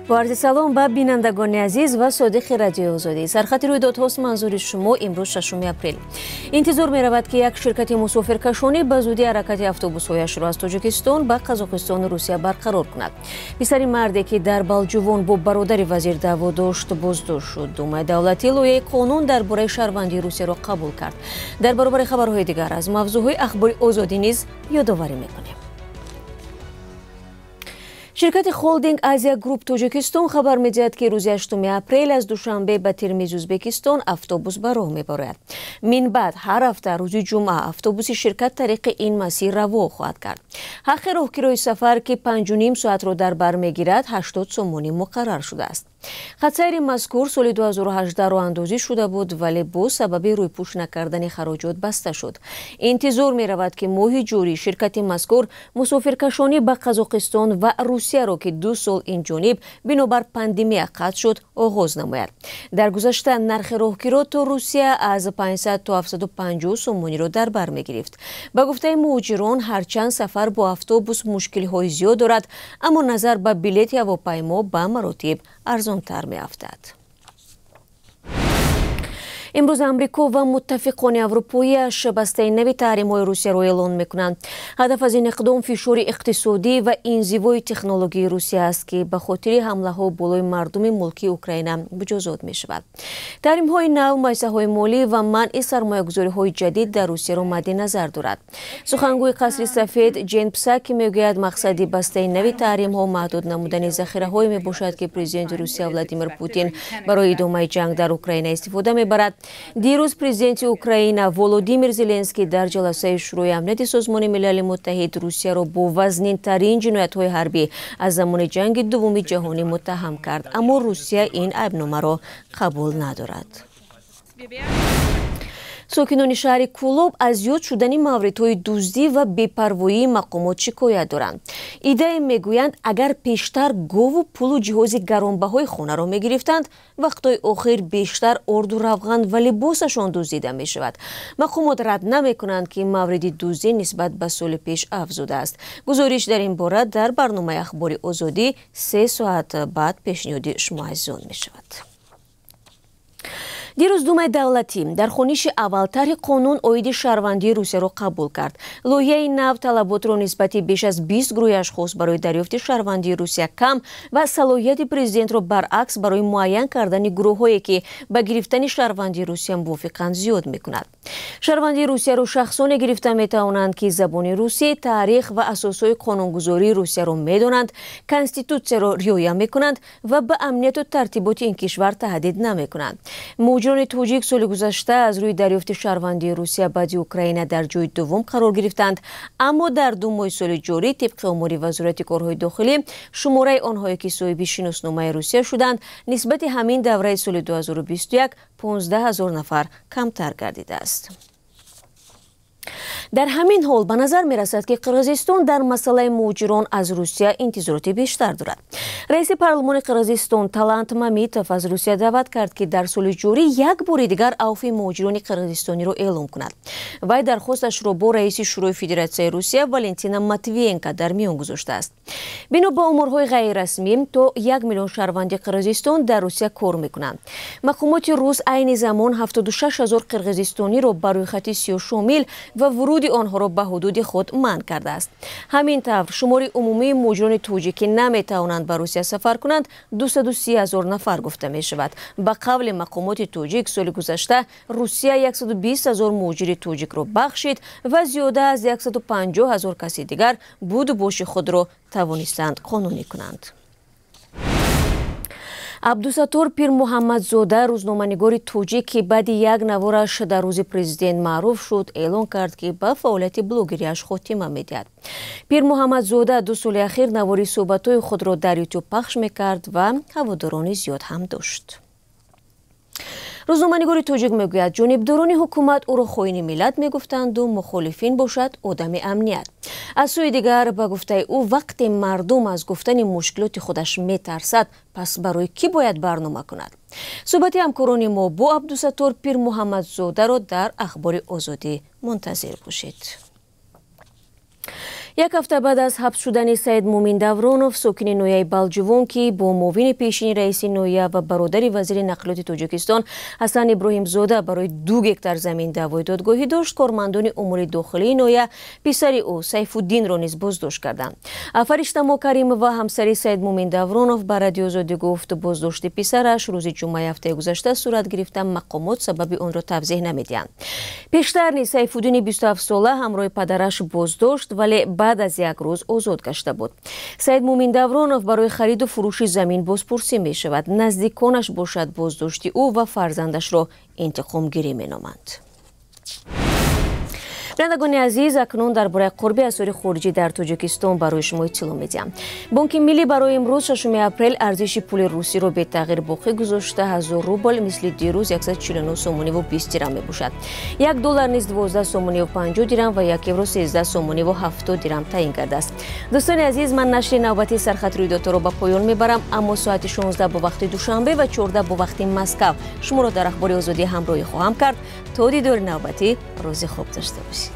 با عرض سلام به بینندگان عزیز و صادق رادیو آزادی. سرخط رویدادهاست منظور شما امروز 6 اپریل. انتظار می رود که یک شرکت مسافرکشانی به زودی حرکت اتوبوس‌هایش را از تاجیکستان به قزاقستان و روسیه برقرار کند. پسر مردی که در بالجوان با برادر وزیر دعوا داشت بازداشت شد. دومای دولتی لایحه قانون درباره شهروندی روسیه را قبول کرد. در برابر خبرهای دیگر از موضوعهای اخباری آزادی نیز یادآوری می‌کنیم. شرکت هولدینگ آزیا گروپ تاجیکستان خبر می‌دهد که روز 8 اپریل از دوشنبه به ترمیز ازبکستان اتوبوس به راه می‌برد. من بعد هر هفته روز جمعه اتوبوس شرکت طریق این مسیر راه خواهد کرد. حق راهگیری سفر که 5.5 ساعت را در بر می‌گیرد 80 سومونی مقرر شده است. خطسیر مذکور سال 2018 را اندازی شده بود ولی با سبب رویپوش نکردن خراجات بسته شد. انتظار می رود که ماه جوری شرکت مذکور مسافرکشانی به قزاقستان و روسیه را که 2 سال این جانب بنابر پاندمی قطع شد آغاز نماید. در گذشته نرخ راهگیری تا روسیه از 500 تا 750 سومونی را در بر می گرفت. به گفته مهاجران هرچند سفر با اتوبوس مشکل های زیاد دارد اما نظر به بلیط هواپیما به مراتب ارزان‌تر می‌افتد. امروز امریکا و متفقان اروپایی‌اش بسته نوی تحریم‌های روسیه را اعلان می‌کنند. هدف از این اقدام فشار اقتصادی و انزوای تکنولوژی روسیه است که به خاطر حمله‌ها بالای مردم ملکی اوکراین مجازات می‌شود. تحریم‌های نو مایه‌های مالی و منع سرمایه‌گذاری‌های جدید در روسیه را مد نظر دارد. سخنگوی قصر سفید جن پساکی می‌گوید مقصد بسته نوی تحریم‌ها محدود نمودن ذخیره‌هایی میباشد که پرزیدنت روسیه ولادیمیر پوتین برای ادامه جنگ در اوکراین استفاده می‌برد. دیروز پرزیدنت اوکراین ولودیمیر زلنسکی در جلسه شورای امنیت سازمان ملل متحد روسیه را با وزنین‌ترین جنایت‌های حربی از زمان جنگ دوم جهانی متهم کرد اما روسیه این عیب‌نامه را قبول ندارد. ساکنان شهر کولوب از زیاد شدن موردهای دزدی و بی‌پروایی مقامات شکایت دارند. ایده میگویند اگر پیشتر گاو و پول و جهاز گرانبهای خانه را میگرفتند وقتهای آخر بیشتر آرد و روغن و لباسشان دزدیده می شود. مقامات رد نمی کنند که مورد دزدی نسبت به سال پیش افزوده است. گزارش در این باره در برنامه اخباری آزادی 3 ساعت بعد پیشنهاد شما ارزان می شود. دیروز دومای دولتی در خونش اولتر قانون اوید شهروندی روسیه را قبول کرد. لایحه نو طلبات را نسبت بیش از 20 گروه اشخاص برای دریافت شهروندی روسیه کم و صلاحیت پرزیدنت را برعکس برای معین کردن گروه‌هایی که به گرفتن شهروندی روسیه موافقند زیاد می‌کند. شهروندی روسیه را شخصان گرفته می‌توانند که زبان روسی، تاریخ و اساسهای قانونگذاری روسیه را می‌دانند، کنستیتوسیه را رعایت می‌کنند و به امنیت و ترتیبات این کشور تهدید نمی‌کنند. مهاجران تاجیک سال گذشته از روی دریافت شهروندی روسیه بعد اوکراین در جای دوم قرار گرفتند اما در 2 ماه سال جاری طبق آمار وزارت کارهای داخلی شماره آنهایی که صاحب شناسنامه روسیه شدند نسبت همین دوره سال 2021 15,000 نفر کمتر گردیده است. در همین حال به نظر می رسد که قرقیزستان در مسئله مهاجران از روسیه انتظارات بیشتر دارد. رئیس پارلمان قرقیزستان تالانت مامیتوف از روسیه دعوت کرد که در سال جاری یک بار دیگر عفو مهاجران قرقیزستانی را اعلام کند. وی درخواستش را با رئیس شورای فدراسیون روسیه والنتینا ماتویینکا در میان گذاشته است. بنا به آمارهای غیر رسمی تا 1 میلیون شهروند قرقیزستان در روسیه کار میکنند. مقامات روس عین زمان 76,000 قرقیزستانی را برای خط سیاه شامل و ورود آنها را به حدود خود منع کرده است. همین طور شمار عمومی مهاجران تاجیک که نمیتوانند به روسیه سفر کنند 230,000 نفر گفته می شود. به قول مقامات تاجیک سال گذشته روسیه 120,000 مهاجر تاجیک را بخشید و زیاده از 150,000 کسی دیگر بود و باش خود را توانستند قانونی کنند. عبدالستار پیر محمدزاده روزنامه‌نگار تاجیک که بعد یک نوارش در روز پرزیدنت معروف شد اعلان کرد که به فعالیت بلوگریش خاتمه می‌دهد. پیر محمدزاده 2 سال اخیر نواری صحبت‌های خود را در یوتیوب پخش می‌کرد و هواداران زیاد هم داشت. روزنامه‌نگار تاجیک میگوید جانبداران حکومت او را خائن ملت میگفتند و مخالفین باشد آدم امنیت. از سوی دیگر به گفته او وقتی مردم از گفتن مشکلات خودش میترسد پس برای کی باید برنامه کند؟ صحبت همکاران ما با عبدالستار پیر محمدزاده را در اخبار آزادی منتظر باشید. یک هفته بعد از حبس شدن سید مومین دورونوف ساکن نویه بالجوون که با معاون پیشین رئیس نویه و برادر وزیر نقلیات تاجیکستان حسن ابراهیم زاده برای 2 گکتار زمین دعوای دادگاهی داشت، کارمندان امور داخلی نویه پسر او سیف الدین را نیز بازداشت کردند. فرشته کریم و همسر سید مومین دورونوف به رادیو آزادی گفت بازداشت پسرش روز جمعه هفته گذشته صورت گرفته، مقامات سبب آن را توضیح نمیدهند. پیشتر نیز سیف الدین 27 ساله همراه پدرش بازداشت ولی بعد از یک روز آزاد گشته بود. سید مومین دورونوف برای خرید و فروش زمین بازپرسی می شود. نزدیکانش باشد بازداشتی او و فرزندش را انتقام گیری می نامند. بینندگان عزیز، اکنون درباره قرب اسعار خارجی در تاجیکستان برای شما اطلاع میدیم. بانک ملی برای امروز 6 اپریل ارزش پول روسی را به تغییر باقی گذاشته. 1000 روبل مثل دیروز 149 سومونی و 20 درم می باشد. $1 نیز 12 سومونی و 50 درم و 1 یورو 13 سومونی و 70 درم تعیین کرده است. دوستان عزیز، من نشر نوبتی سرخط رویدادها را به پایان میبرم، اما ساعت 16 با وقت دوشنبه و 14 با وقت مسکو شما را در اخبار آزادی همراهی خواهم کرد. تا دیدار نوبتی، روز خوب داشته باشید.